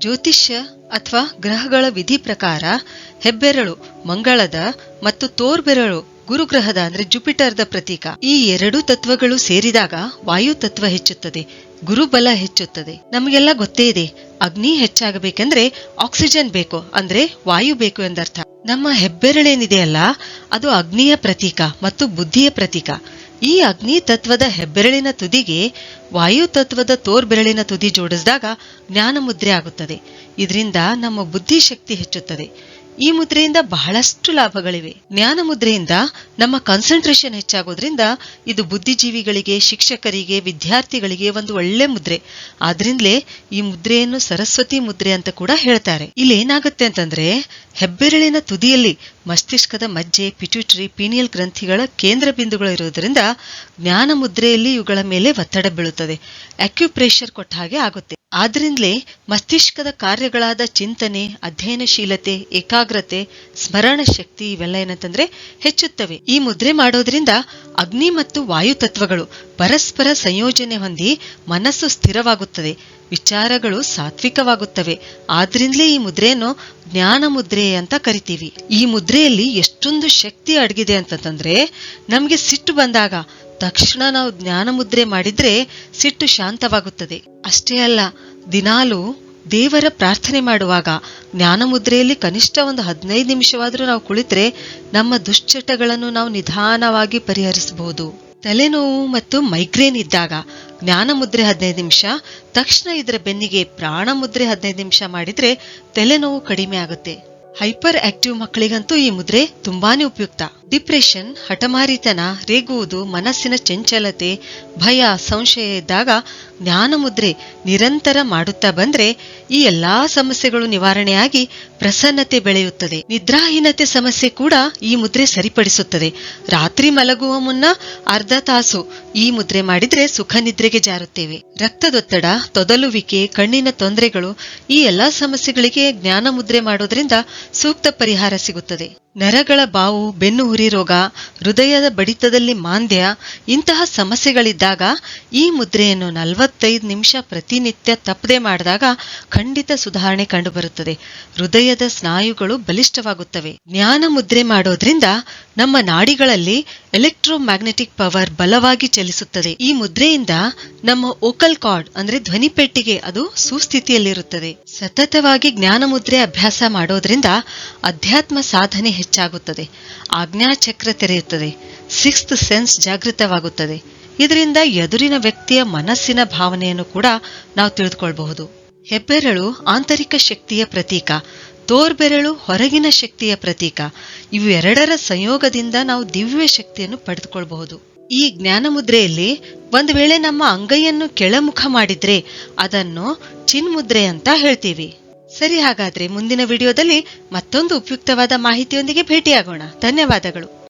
ಜ್ಯೋತಿಷ್ಯ ಅಥವಾ ಗ್ರಹಗಳ ವಿಧಿ ಪ್ರಕಾರ ಹೆಬ್ಬೆರಳು ಮಂಗಳದ ಮತ್ತು ತೋರ್ಬೆರಳು ಗುರುಗ್ರಹದ ಅಂದ್ರೆ ಜುಪಿಟರ್ದ ಪ್ರತೀಕ. ಈ ಎರಡೂ ತತ್ವಗಳು ಸೇರಿದಾಗ ವಾಯು ತತ್ವ ಹೆಚ್ಚುತ್ತದೆ, ಗುರುಬಲ ಹೆಚ್ಚುತ್ತದೆ. ನಮಗೆಲ್ಲ ಗೊತ್ತೇ ಇದೆ, ಅಗ್ನಿ ಹೆಚ್ಚಾಗಬೇಕೆಂದ್ರೆ ಆಕ್ಸಿಜನ್ ಬೇಕು, ಅಂದ್ರೆ ವಾಯು ಬೇಕು ಎಂದರ್ಥ. ನಮ್ಮ ಹೆಬ್ಬೆರಳೇನಿದೆಯಲ್ಲ, ಅದು ಅಗ್ನಿಯ ಪ್ರತೀಕ ಮತ್ತು ಬುದ್ಧಿಯ ಪ್ರತೀಕ. ಈ ಅಗ್ನಿ ತತ್ವದ ಹೆಬ್ಬೆರಳಿನ ತುದಿಗೆ ವಾಯು ತತ್ವದ ತೋರ್ಬೆರಳಿನ ತುದಿ ಜೋಡಿಸಿದಾಗ ಜ್ಞಾನ ಮುದ್ರೆ ಆಗುತ್ತದೆ. ಇದರಿಂದ ನಮ್ಮ ಬುದ್ಧಿಶಕ್ತಿ ಹೆಚ್ಚುತ್ತದೆ. ಈ ಮುದ್ರೆಯಿಂದ ಬಹಳಷ್ಟು ಲಾಭಗಳಿವೆ. ಜ್ಞಾನ ಮುದ್ರೆಯಿಂದ ನಮ್ಮ ಕಾನ್ಸಂಟ್ರೇಷನ್ ಹೆಚ್ಚಾಗೋದ್ರಿಂದ ಇದು ಬುದ್ಧಿಜೀವಿಗಳಿಗೆ, ಶಿಕ್ಷಕರಿಗೆ, ವಿದ್ಯಾರ್ಥಿಗಳಿಗೆ ಒಂದು ಒಳ್ಳೆ ಮುದ್ರೆ. ಆದ್ರಿಂದಲೇ ಈ ಮುದ್ರೆಯನ್ನು ಸರಸ್ವತಿ ಮುದ್ರೆ ಅಂತ ಕೂಡ ಹೇಳ್ತಾರೆ. ಇಲ್ಲಿ ಏನಾಗುತ್ತೆ ಅಂತಂದ್ರೆ, ಹೆಬ್ಬೆರಳಿನ ತುದಿಯಲ್ಲಿ ಮಸ್ತಿಷ್ಕದ ಮಜ್ಜೆ, ಪಿಟ್ಯೂಟರಿ, ಪೀನಿಯಲ್ ಗ್ರಂಥಿಗಳ ಕೇಂದ್ರ ಬಿಂದುಗಳು ಇರುವುದರಿಂದ ಜ್ಞಾನ ಮುದ್ರೆಯಲ್ಲಿ ಇವುಗಳ ಮೇಲೆ ಒತ್ತಡ ಬೀಳುತ್ತದೆ, ಅಕ್ಯುಪ್ರೆಷರ್ ಕೊಟ್ಟ ಹಾಗೆ ಆಗುತ್ತೆ. ಆದ್ರಿಂದಲೇ ಮಸ್ತಿಷ್ಕದ ಕಾರ್ಯಗಳಾದ ಚಿಂತನೆ, ಅಧ್ಯಯನಶೀಲತೆ, ಏಕಾಗ್ರತೆ, ಸ್ಮರಣ ಶಕ್ತಿ ಇವೆಲ್ಲ ಏನಂತಂದ್ರೆ ಹೆಚ್ಚುತ್ತವೆ. ಈ ಮುದ್ರೆ ಮಾಡೋದ್ರಿಂದ ಅಗ್ನಿ ಮತ್ತು ವಾಯು ತತ್ವಗಳು ಪರಸ್ಪರ ಸಂಯೋಜನೆ ಹೊಂದಿ ಮನಸ್ಸು ಸ್ಥಿರವಾಗುತ್ತದೆ, ವಿಚಾರಗಳು ಸಾತ್ವಿಕವಾಗುತ್ತವೆ. ಆದ್ರಿಂದಲೇ ಈ ಮುದ್ರೆಯನ್ನು ಜ್ಞಾನ ಮುದ್ರೆ ಅಂತ ಕರಿತೀವಿ. ಈ ಮುದ್ರೆಯಲ್ಲಿ ಎಷ್ಟೊಂದು ಶಕ್ತಿ ಅಡಗಿದೆ ಅಂತಂದ್ರೆ, ನಮ್ಗೆ ಸಿಟ್ಟು ಬಂದಾಗ ತಕ್ಷಣ ನಾವು ಜ್ಞಾನ ಮುದ್ರೆ ಮಾಡಿದ್ರೆ ಸಿಟ್ಟು ಶಾಂತವಾಗುತ್ತದೆ. ಅಷ್ಟೇ ಅಲ್ಲ, ದಿನಾಲೂ ದೇವರ ಪ್ರಾರ್ಥನೆ ಮಾಡುವಾಗ ಜ್ಞಾನ ಮುದ್ರೆಯಲ್ಲಿ ಕನಿಷ್ಠ ಒಂದು 15 ನಿಮಿಷವಾದ್ರೂ ನಾವು ಕುಳಿತರೆ ನಮ್ಮ ದುಶ್ಚಟಗಳನ್ನು ನಾವು ನಿಧಾನವಾಗಿ ಪರಿಹರಿಸಬಹುದು. ತಲೆನೋವು ಮತ್ತು ಮೈಗ್ರೇನ್ ಇದ್ದಾಗ ಜ್ಞಾನ ಮುದ್ರೆ 15 ನಿಮಿಷ, ತಕ್ಷಣ ಇದರ ಬೆನ್ನಿಗೆ ಪ್ರಾಣ ಮುದ್ರೆ 15 ನಿಮಿಷ ಮಾಡಿದ್ರೆ ತಲೆನೋವು ಕಡಿಮೆ ಆಗುತ್ತೆ. ಹೈಪರ್ ಆಕ್ಟಿವ್ ಮಕ್ಕಳಿಗಂತೂ ಈ ಮುದ್ರೆ ತುಂಬಾನೇ ಉಪಯುಕ್ತ. ಡಿಪ್ರೆಷನ್, ಹಠಮಾರಿತನ, ರೇಗುವುದು, ಮನಸ್ಸಿನ ಚಂಚಲತೆ, ಭಯ, ಸಂಶಯ ಇದ್ದಾಗ ಜ್ಞಾನ ಮುದ್ರೆ ನಿರಂತರ ಮಾಡುತ್ತಾ ಬಂದ್ರೆ ಈ ಎಲ್ಲಾ ಸಮಸ್ಯೆಗಳು ನಿವಾರಣೆಯಾಗಿ ಪ್ರಸನ್ನತೆ ಬೆಳೆಯುತ್ತದೆ. ನಿದ್ರಾಹೀನತೆ ಸಮಸ್ಯೆ ಕೂಡ ಈ ಮುದ್ರೆ ಸರಿಪಡಿಸುತ್ತದೆ. ರಾತ್ರಿ ಮಲಗುವ ಮುನ್ನ ಅರ್ಧ ತಾಸು ಈ ಮುದ್ರೆ ಮಾಡಿದ್ರೆ ಸುಖ ನಿದ್ರೆಗೆ ಜಾರುತ್ತೇವೆ. ರಕ್ತದೊತ್ತಡ, ತೊದಲುವಿಕೆ, ಕಣ್ಣಿನ ತೊಂದರೆಗಳು ಈ ಎಲ್ಲಾ ಸಮಸ್ಯೆಗಳಿಗೆ ಜ್ಞಾನ ಮುದ್ರೆ ಮಾಡೋದ್ರಿಂದ ಸೂಕ್ತ ಪರಿಹಾರ ಸಿಗುತ್ತದೆ. ನರಗಳ ಬಾವು, ಬೆನ್ನು ಹುರಿ ರೋಗ, ಹೃದಯದ ಬಡಿತದಲ್ಲಿ ಮಾಂದ್ಯ ಇಂತಹ ಸಮಸ್ಯೆಗಳಿದ್ದಾಗ ಈ ಮುದ್ರೆಯನ್ನು 45 ನಿಮಿಷ ಪ್ರತಿನಿತ್ಯ ತಪ್ಪದೆ ಮಾಡಿದಾಗ ಖಂಡಿತ ಸುಧಾರಣೆ ಕಂಡುಬರುತ್ತದೆ. ಹೃದಯದ ಸ್ನಾಯುಗಳು ಬಲಿಷ್ಠವಾಗುತ್ತವೆ. ಜ್ಞಾನ ಮುದ್ರೆ ಮಾಡೋದ್ರಿಂದ ನಮ್ಮ ನಾಡಿಗಳಲ್ಲಿ ಎಲೆಕ್ಟ್ರೋಮ್ಯಾಗ್ನೆಟಿಕ್ ಪವರ್ ಬಲವಾಗಿ ಚಲಿಸುತ್ತದೆ. ಈ ಮುದ್ರೆಯಿಂದ ನಮ್ಮ ವೋಕಲ್ ಕಾರ್ಡ್ ಅಂದ್ರೆ ಧ್ವನಿಪೆಟ್ಟಿಗೆ ಅದು ಸುಸ್ಥಿತಿಯಲ್ಲಿರುತ್ತದೆ. ಸತತವಾಗಿ ಜ್ಞಾನ ಮುದ್ರೆ ಅಭ್ಯಾಸ ಮಾಡೋದ್ರಿಂದ ಅಧ್ಯಾತ್ಮ ಸಾಧನೆ ಹೆಚ್ಚಾಗುತ್ತದೆ, ಆಜ್ಞಾಚಕ್ರ ತೆರೆಯುತ್ತದೆ, 6th ಸೆನ್ಸ್ ಜಾಗೃತವಾಗುತ್ತದೆ. ಇದರಿಂದ ಎದುರಿನ ವ್ಯಕ್ತಿಯ ಮನಸ್ಸಿನ ಭಾವನೆಯನ್ನು ಕೂಡ ನಾವು ತಿಳಿದುಕೊಳ್ಳಬಹುದು. ಹೆಬ್ಬೆರಳು ಆಂತರಿಕ ಶಕ್ತಿಯ ಪ್ರತೀಕ, ತೋರ್ಬೆರಳು ಹೊರಗಿನ ಶಕ್ತಿಯ ಪ್ರತೀಕ. ಇವು ಎರಡರ ಸಂಯೋಗದಿಂದ ನಾವು ದಿವ್ಯ ಶಕ್ತಿಯನ್ನು ಪಡೆದುಕೊಳ್ಳಬಹುದು. ಈ ಜ್ಞಾನ ಮುದ್ರೆಯಲ್ಲಿ ಒಂದು ವೇಳೆ ನಮ್ಮ ಅಂಗೈಯನ್ನು ಕೆಳಮುಖ ಮಾಡಿದ್ರೆ ಅದನ್ನು ಚಿನ್ಮುದ್ರೆ ಅಂತ ಹೇಳ್ತೀವಿ. ಸರಿ, ಹಾಗಾದ್ರೆ ಮುಂದಿನ ವಿಡಿಯೋದಲ್ಲಿ ಮತ್ತೊಂದು ಉಪಯುಕ್ತವಾದ ಮಾಹಿತಿಯೊಂದಿಗೆ ಭೇಟಿಯಾಗೋಣ. ಧನ್ಯವಾದಗಳು.